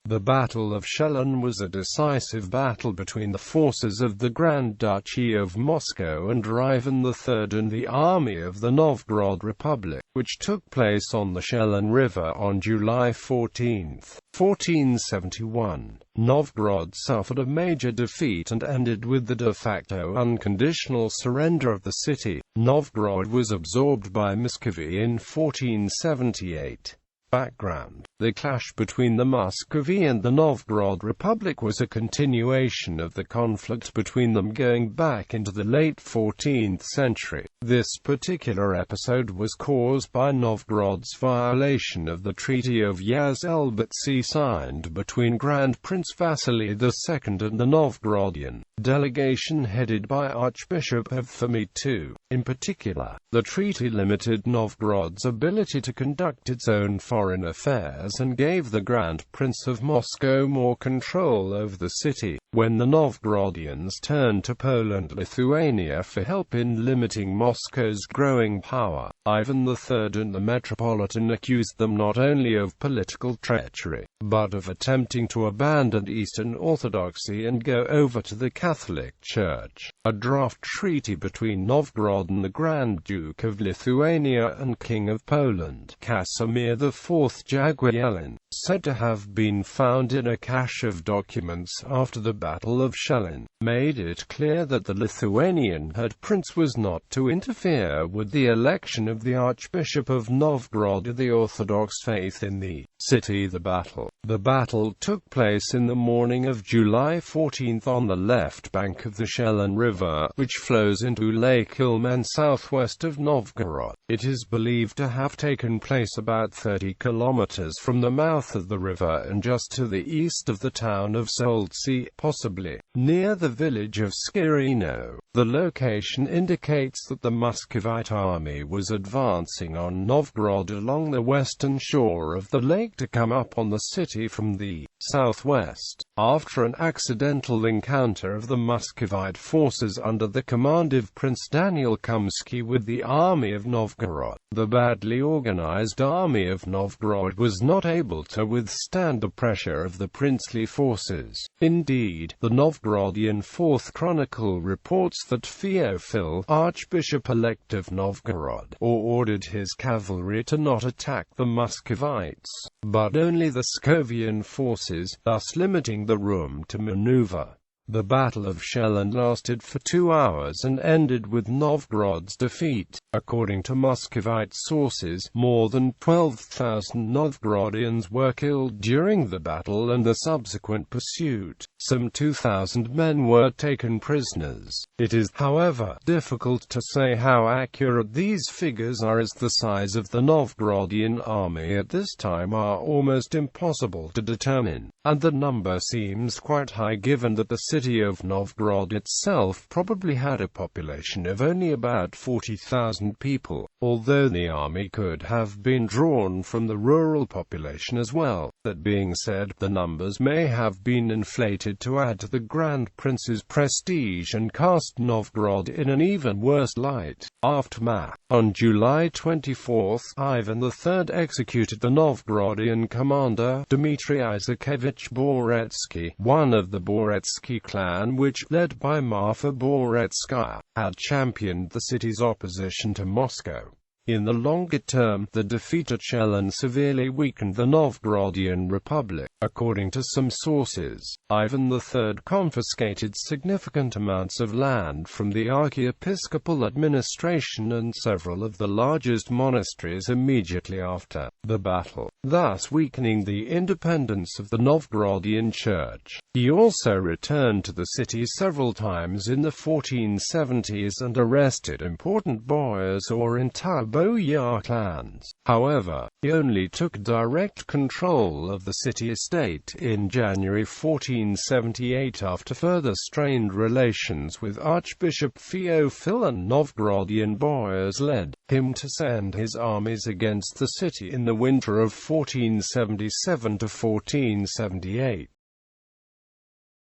The Battle of Shelon was a decisive battle between the forces of the Grand Duchy of Moscow and Ivan III and the army of the Novgorod Republic, which took place on the Shelon River on July 14, 1471. Novgorod suffered a major defeat and ended with the de facto unconditional surrender of the city. Novgorod was absorbed by Muscovy in 1478. Background: the clash between the Muscovy and the Novgorod Republic was a continuation of the conflict between them going back into the late 14th century. This particular episode was caused by Novgorod's violation of the Treaty of Yaz-el-Batsi signed between Grand Prince Vasily II and the Novgorodian delegation headed by Archbishop of Fomy II. In particular, the treaty limited Novgorod's ability to conduct its own foreign affairs and gave the Grand Prince of Moscow more control over the city. When the Novgorodians turned to Poland-Lithuania for help in limiting Moscow's growing power, Ivan III and the Metropolitan accused them not only of political treachery, but of attempting to abandon Eastern Orthodoxy and go over to the Catholic Church. A draft treaty between Novgorod and the Grand Duke of Lithuania and King of Poland, Casimir IV Jagiellon, said to have been found in a cache of documents after the Battle of Shelon, made it clear that the Lithuanian head prince was not to interfere with the election of the Archbishop of Novgorod of the Orthodox faith in the city. The battle took place in the morning of July 14 on the left bank of the Shelon River, which flows into Lake Ilmen southwest of Novgorod. It is believed to have taken place about 30 kilometers from the mouth of the river and just to the east of the town of Soltsi, possibly near the village of Skirino. The location indicates that the Muscovite army was advancing on Novgorod along the western shore of the lake to come up on the city from the southwest. After an accidental encounter of the Muscovite forces under the command of Prince Daniel Kumsky with the army of Novgorod, the badly organized army of Novgorod was not able to withstand the pressure of the princely forces. Indeed, the Novgorodian 4th Chronicle reports that Feofil, Archbishop-elect of Novgorod, ordered his cavalry to not attack the Muscovites, but only the Muscovian forces, thus limiting the room to maneuver. The Battle of Shelon lasted for 2 hours and ended with Novgorod's defeat. According to Muscovite sources, more than 12,000 Novgorodians were killed during the battle and the subsequent pursuit. Some 2,000 men were taken prisoners. It is, however, difficult to say how accurate these figures are, as the size of the Novgorodian army at this time are almost impossible to determine, and the number seems quite high given that the city of Novgorod itself probably had a population of only about 40,000 people, although the army could have been drawn from the rural population as well. That being said, the numbers may have been inflated to add to the Grand Prince's prestige and cast Novgorod in an even worse light. Aftermath. On July 24, Ivan III executed the Novgorodian commander, Dmitry Isaakevich Boretsky, one of the Boretsky clan which, led by Marfa Boretskaya, had championed the city's opposition to Moscow. In the longer term, the defeat at Shelon severely weakened the Novgorodian Republic. According to some sources, Ivan III confiscated significant amounts of land from the archiepiscopal administration and several of the largest monasteries immediately after the battle, thus weakening the independence of the Novgorodian Church. He also returned to the city several times in the 1470s and arrested important boyars or entire boyar clans. However, he only took direct control of the city-state in January 1478 after further strained relations with Archbishop Feofil, and Novgorodian boyars led him to send his armies against the city in the winter of 1477 to 1478.